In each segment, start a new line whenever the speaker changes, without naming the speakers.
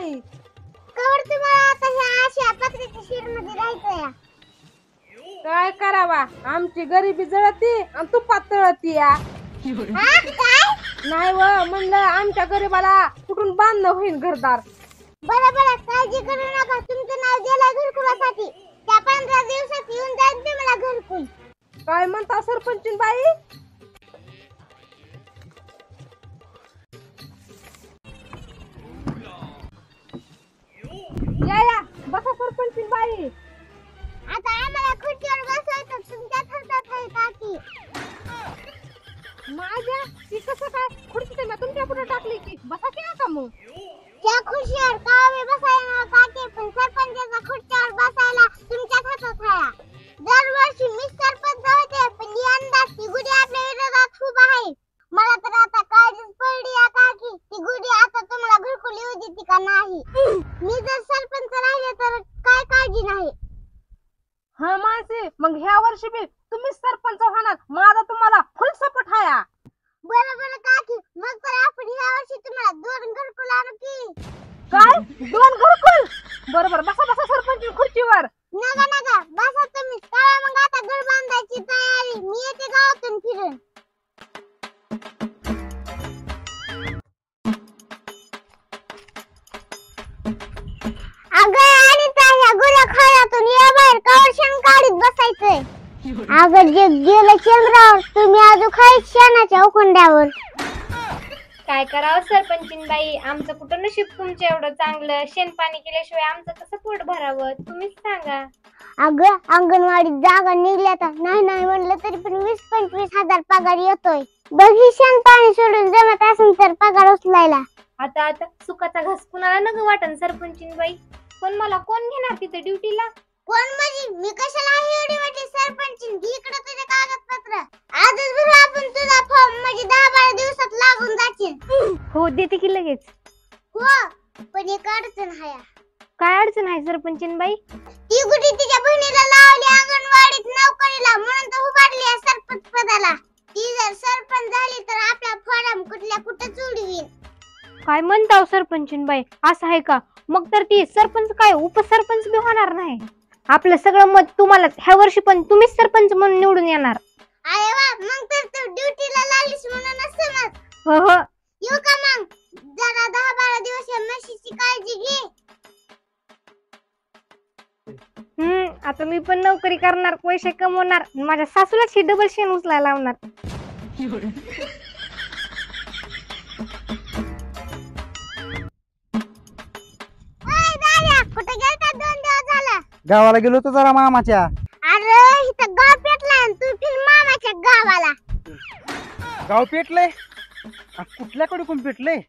बाई.
कवर तुम्हाला आता ह्या अशा पत्र्याच्या शेडमध्ये राहायचंय.
काय करावा, आमची गरिबी जळती आणि तू पातळती या.
काय
नाही व म्हणलं आमच्या गरीबाला कुठून बांधणं होईल घरदार.
बरं बरं, काळजी करू नका. तुमचं नाव दिलं घरकुलासाठी. त्या 15 दिवसात येऊन जाईल तुम्हाला घरकुल.
काय म्हणता सरपंचीन बाई? या बसा सरपंचीन बाई.
आता आम्हाला खुर्चीवर बसवायचं. तुमच्याच हातात आहे काकी.
माझ्या ती कसं काय खुर्ची तर तुमच्या पुढे टाकली की बसा की नका मग.
त्या खुर्चीवर कावे बसायला काकी, पण सरपंचाच्या खुर्चीवर बसायला तुमच्याच हातात आहे. दरवर्षी मी सरपंच होते, पण यंदा ती गुढी आपल्या विरोधात उभा आहे. मला तर आता काळजीच पडली या काकी, ती गुढी आता तुम्हाला घरकुल येऊ देते का नाही. मी जर सरपंच राहिले तर काय काळजी नाही.
हा माणसे, मग ह्या वर्षी बी तुम्हीच सरपंच होणार. माझा तुम्हाला फुल सपोर्ट आहे.
बरं बरं काकी, मग तर आपण ह्या वर्षी तुम्हाला 2 घरकुल आणू की.
काय 2 घरकुल? बरोबर, बसा बसा सरपंच खुर्चीवर.
नका नका, बसा तुम्ही. चला मग आता घर बांधायची तयारी. मी येते गावातून फिरून. अगं आणि त्या गुलाखाळ्यातून या बाहेर कवर शेण काढीत बसायचंय. अगं जे गेलं चंद्रावर, तुम्ही अजून खाय शेणाच्या उखंड्यावर.
काय करावं सरपंचीनबाई, आमचं कुठं नशीब तुमचं एवढं चांगलं. शेणपाणी केल्याशिवाय आमचं कसं पोट भरावं, तुम्हीच सांगा.
अगं अंगणवाडीत जागा निघल्या तर नाही नाही म्हणलं तरी पण 20-25 हजार पगार येतोय. बघ ही शेणपाणी सोडून जमत असेल तर पगार उचलायला.
आता आता सुखाचा घास कुणाला नग वाटन सरपंचीनबाई, पण मला कोण घेणार तिथे ड्युटीला?
कोण म्हणजे मी कशाला एवढी मोठी सरपंचीन. घे इकडे तुझे कागदपत्र. आजच भरू आपण तुझा फॉर्म, म्हणजे 10-12 दिवसात लागून जातील.
हो देते की लगेच.
हो, पण एक अडचण आहे.
काय अडचण आहे सरपंचीनबाई?
ती गुढी तिच्या बहिणीला लावली अंगणवाडीत नोकरीला, म्हणून तर उभारली आहे सरपंच पदाला. ती जर सरपंच झाली तर आपला फॉर्म कुठल्या कुठे चोडवीन.
काय म्हणताव सरपंचीनबाई, असं आहे का? मग तर ती सरपंच काय उपसरपंच बी होणार नाही. आपलं सगळं मत तुम्हाला. ह्या वर्षी पण तुम्हीच सरपंच म्हणून निवडून येणार.
अरे वा, मग तर तू ड्युटीला लागलीस म्हणूनच समज.
हो हो,
येऊ का मग? जरा 10-12 दिवस या म्हशीची काळजी घे.
आता मी पण नोकरी करणार, पैसे कमवणार, माझ्या सासूलाच ही डबल शेण उचलायला लावणार.
कुठे गेलता 2 दिवस झाला?
गावाला गेलो होतो जरा मामाच्या.
अरे इथं गाव पेटलाय, तू फिर मामाच्या गावाला.
गाव पेटलंय? कुठल्याकडे कोण पेटलंय?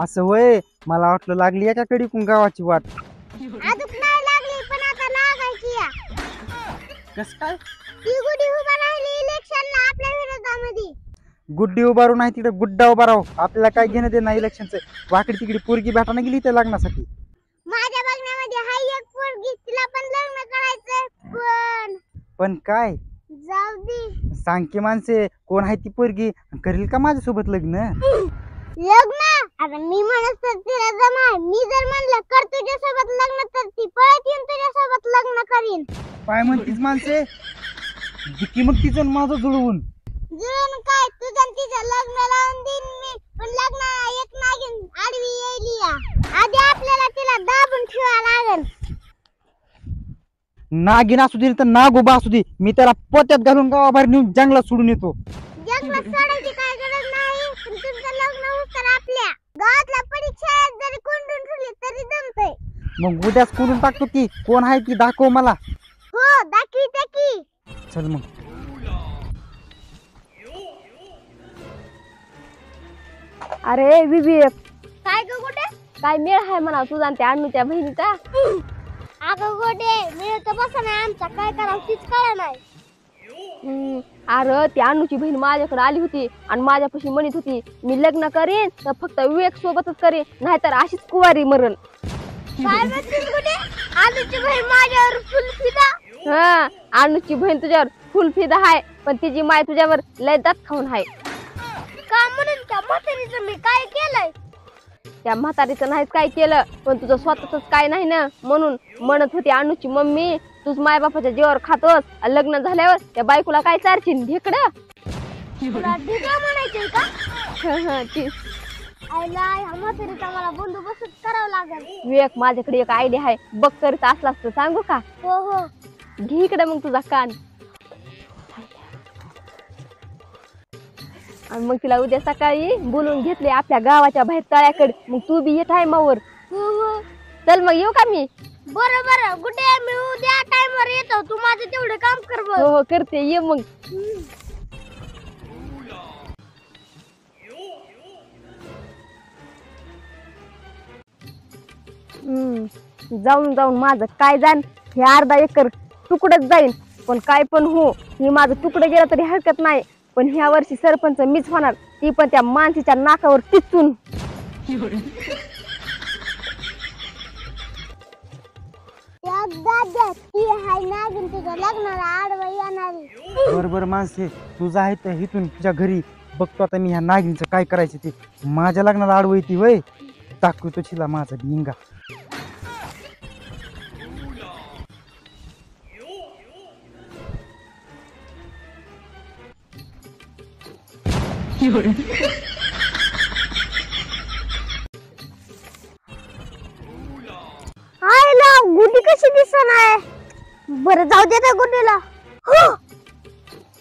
असं वय, मला वाटलं लागली एकाकडे कोण गावाची वाट.
अजून नाही लागली, पण आता लागायची या.
कस काय?
ती गुढी उभा राहिली इलेक्शनला आपल्या विरोधामध्ये.
गुड्डी उभारू नाही तिकडे गुड्डा उभा राहू. आपल्याला काय घेणं देणं नाही इलेक्शनचं. वाकडी तिकडे पोरगी भेटायला गेली त्या लग्नासाठी.
माझ्या बघण्यामध्ये हाय एक पोरगी, तिला पण लग्न करायचंय. पण
काय
जाऊ दे.
सांग की माणसे, कोण आहे ती पोरगी? करेल का माझ्यासोबत लग्न?
आता मी म्हणत तर तिला जमाय. मी जर म्हणलं कर तुझ्यासोबत लग्न, तर ती पळत येऊन तुझ्यासोबत लग्न करीन.
काय म्हणतीस माणसे? दिकी मग तिचं माझं जुळवून.
जुळून काय, तुझं तिचं लग्न लावून देईन मी. पण लग्नाला एक नागिन आडवी येईल या. आधी आपल्याला तिला दाबून ठेवा लागेल.
नागिन असू दे तर नागोबा असू दे, मी त्याला पोत्यात घालून गावाबाहेर नेऊन जंगलात सोडून येतो.
जंगलात सोडायची काय गरज नाही. पण तुमचं लग्न होत तर आपल्या गावातल्या परीक्षा जरी कोंडून ठेवली तरी जमतंय.
मग उद्याच कोणून टाकतो की कोण आहे ती दाखव मला.
हो दाखविते की.
चल मग.
अरे विवेक,
काय ग गोटे?
काय मेळ आहे म्हणा तुझा आणि त्या अन्नूच्या बहिणीचा?
अगं गोटे, मिळत बसा नाही आमचा, काय करावं तीच कळलं नाही.
अरे ती अन्नूची बहीण माझ्याकडे आली होती आणि माझ्यापाशी म्हणत होती मी लग्न करेन तर फक्त विवेक सोबतच करेन, नाहीतर अशीच कुवारी मरण.
काय म्हणतेस गोटे? आजची बहीण माझ्यावर फुल फिदा.
हा, अन्नूची बहीण तुझ्यावर फुल फिदा आहे, पण तिची माय तुझ्यावर लय दात खाऊन आहे.
का म्हणून त्या म्हातारीचं मी काय केलंय?
त्या म्हातारीचं नाहीच काय केलं, पण तुझं स्वतःच काय नाही ना, म्हणून म्हणत होती अनुची मम्मी तूच मायबापाच्या जीवावर खातोस, लग्न झाल्यावर त्या बायकोला काय चारशील ढेकडं.
तुला ढिगा म्हणायचंय का?
तीच.
आईला ह्या म्हातारीचा मला बंदोबस्तच करावा लागेल.
विवेक माझ्याकडे एक आयडिया आहे, बघ करीत असला असतं सांगू का?
हो हो.
घे इकडे मग तुझा कान, आणि मग तिला उद्या सकाळी बोलून घेतले आपल्या गावाच्या बाहेर तळ्याकडे. मग तू बी येत आहे मावर.
हो हो.
चल मग येऊ का मी?
बरं बरं गुड्डे, मी उद्या टाइमवर येतो, तू माझं तेवढं काम कर बघ.
हो हो करते, ये मग. जाऊन जाऊन माझं काय जाण, हे अर्धा एकर तुकडच जाईल, पण काय पण हो, हे माझं तुकडं गेलं तरी हरकत नाही, पण ह्या वर्षी सरपंच मीच होणार, ती पण त्या माणसाच्या नाकावर टिचून.
दादा ती हाय नागिन तुझ्या लग्नाला आडवा येणार.
बरोबर माणसे, तुझं आहे तर इथून तुझ्या घरी बघतो आता मी ह्या नागिनचं काय करायचं ते. माझ्या लग्नाला आडवं येते वय, दाखवतो तिला माझा भिंगा.
आईला गुड्डी कशी दिसणार? बरं जाऊ दे त्या गुड्डीला.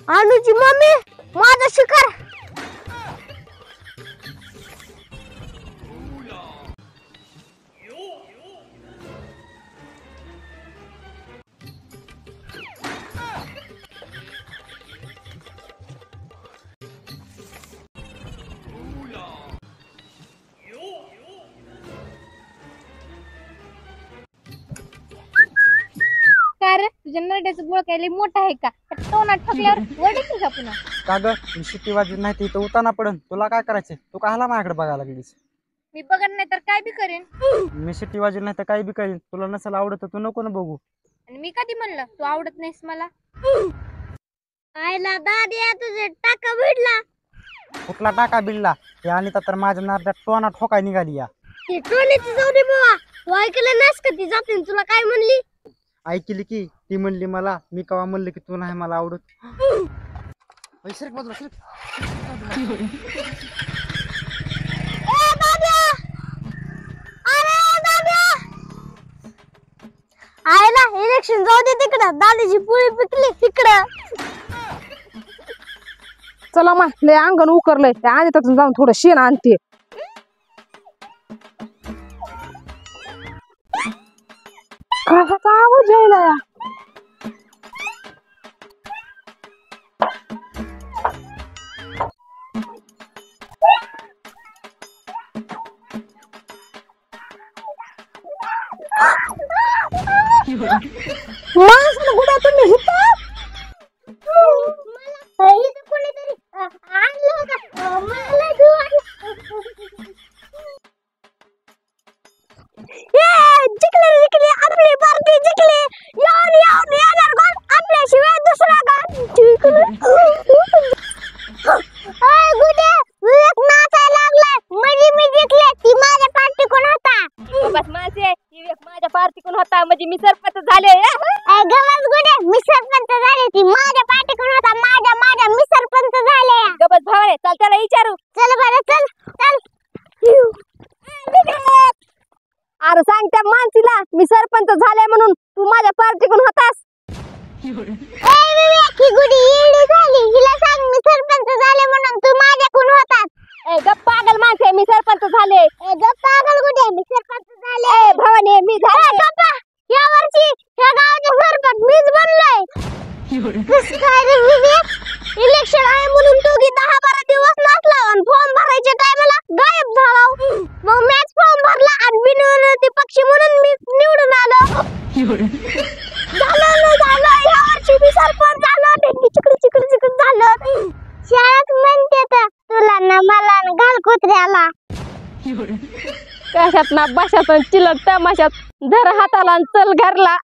अनुची मम्मी माझा शिकार.
काय रे तुझ्या नरड्याचं बोळ काय लय मोठा आहे का? टोनात ठोकल्यावर वडील का पुन्हा?
का ग शिट्टी वाजत नाही ती तर उताना पडन. तुला काय करायचंय? तू काहला माझ्याकडे बघायला लागलीस?
मी बघत नाही तर काय बी करेन.
मी शिट्टी वाजत नाही तर काही बी करीन. तुला नसेल आवडत तर तू नको ना बघू.
आणि मी कधी म्हणलं तू आवडत नाहीस मला?
आईला दादी तुझे टाका भिडला.
कुठला टाका बिडला? हे अनिता तर माझ्या नारड्यात टोना ठोकाय निघाली या.
ती टोनीची जाऊ दे बाबा, तू ऐकलं नास का ती जाते तुला काय म्हणली?
ऐकली की ती म्हणली मला, मी कवा म्हणलं की तू नाही मला आवडत.
आईला इलेक्शन जाऊ दे तिकडं, दादीची पुळी पिकली तिकडं.
चला मा लय अंगण उकरलंय, त्या आणि जाऊन थोडं शेण आणते. कशाचा आवाज यायला या?
माणसाला गुडा तुम्ही हिता? मला इथं कोणीतरी आणलं होतं. मला घेऊ जिंकली आपली पार्टी जिंकली. येऊन येणार कोण आपल्याशिवाय दुसरा कोण? गुडे विवेक नाचायला लागलाय म्हणजे मी जिंकले. ती माझ्या पार्टी कोण होता?
बस माझे विवेक माझ्या पार्टी कोण होता म्हणजे मी सरपंच झाले.
गमत गुडे मी सरपंच झाले. ती माझ्या पार्टी कोण होता? माझ्या मी सरपंच झाले.
गबस भावळे, चल त्याला विचारू.
चल बरं चल चल.
अरे सांग त्या माणसीला मी सरपंच झाले म्हणून तू माझ्या पार्टी कोण होतास?
ही गुडी येडी झाली. हिला सांग मी सरपंच झाले म्हणून तू माझ्याकडून होतात.
ए गप पागल माणसे, मी सरपंच झाले.
गप्प पागल गुडे मी सरपंच झाले.
ए भवानी मी झाले.
गप्पा, या वर्षी या गावाचा सरपंच मीच बनलोय. कसं काय रे विवेक? इलेक्शन आहे म्हणून तू 10-12 दिवस नसला आणि फॉर्म भरायच्या टायमाला गायब झाला. मग मॅच फॉर्म भरला आणि बिनविरोधी पक्ष म्हणून मी निवडून आलो. झालं या वर्षी मी सरपंच झालो. ढेंगी चिकडी झालं. शाळेत म्हणते तर तुला ना मला घाल कुत्र्याला.
कशात ना बशात चिलट तमाशात धर हाताला आणि चल घरला.